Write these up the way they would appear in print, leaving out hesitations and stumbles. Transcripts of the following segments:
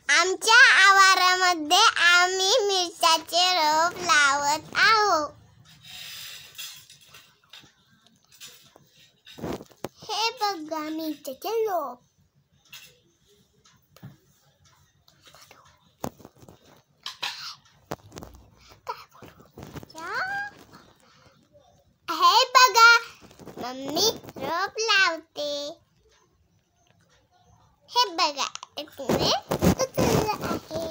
आमच्या आवारामध्ये आम्ही मिरच्याचे रोप लावत आहोत. हे बघा मिरच्याचे रोप. हे बघा मम्मी रोप लावते. हे बघा इकडे उचललं आहे.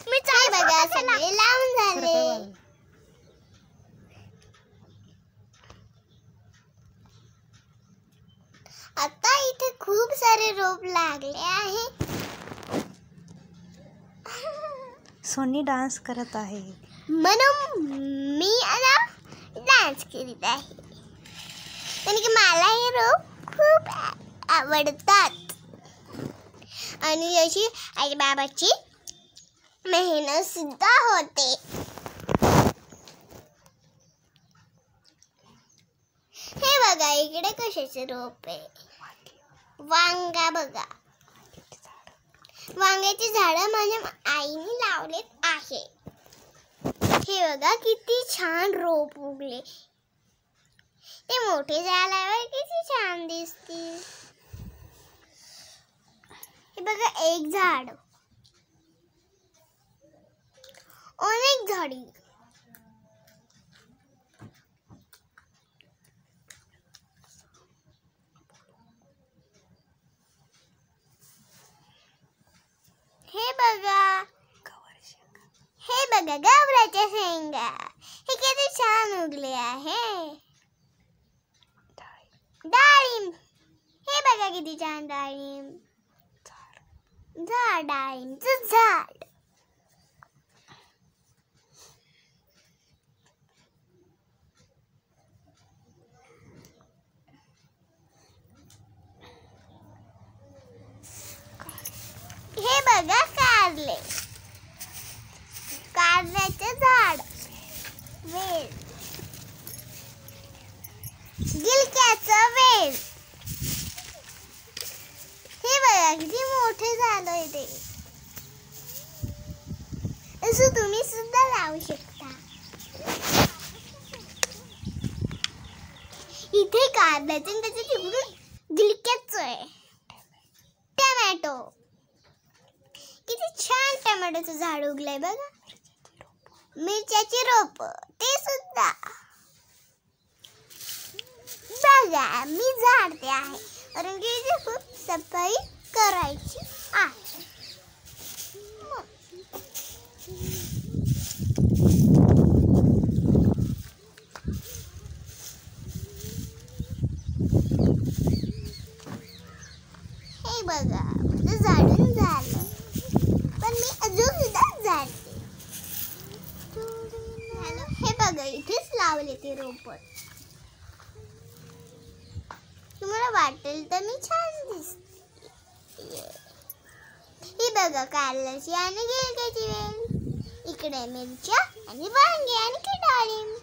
मी काय बघा सगळे लावून झाले. आता इथे खूप सारे रोप लागले आहे. सोनी डान्स करत आहे म्हणून मी आता डान्स करीत आहे. कारण की मला हे रोप खूप आवडतात आणि अशी आई बाबाची मेहनत सुद्धा होते. हे बघा इकडे कशाचे रोप आहे. वांगा बघा. वांग्याची झाडं माझ्या आईने लावलेत आहे. हे बघा किती छान रोप उगले. ते मोठे झाल्यावर किती छान दिसतील. हे बघा एक झाड. अनेक झाडी. हे बघा गवराच्या शेंगा. हे किती छान उगले आहे. डाळिंब. हे बघा किती छान डाळिंब. डाळिंबचं झाड. हे बघा कारले. कारल्याचे झाड. वेल. गिलक्याचं वेल. हे बघा किती मोठे झालंय ते. असं तुम्ही सुद्धा लावू शकता. इथे कारल्याचे आणि त्याच्या तिकडून गिलक्याचं आहे. टोमॅटो. किती छान टोमॅटोचं झाड उगलंय बघा. मिरच्याची रोप ते सुद्धा बघा मी झाडते आहे. कारण की इथे खूप सफाई करायची आहे. हे बघा माझं झाडून झालं. पण मी अजून सुद्धा झाडते. हे बघा इथेच लावले ते रोप. तुम्हाला वाटेल तर मी छान दिसते. हे बघा कारल्याची आणि गिलक्याची वेल. इकडे मिरच्या आणि वांगे आणि डाळिंब.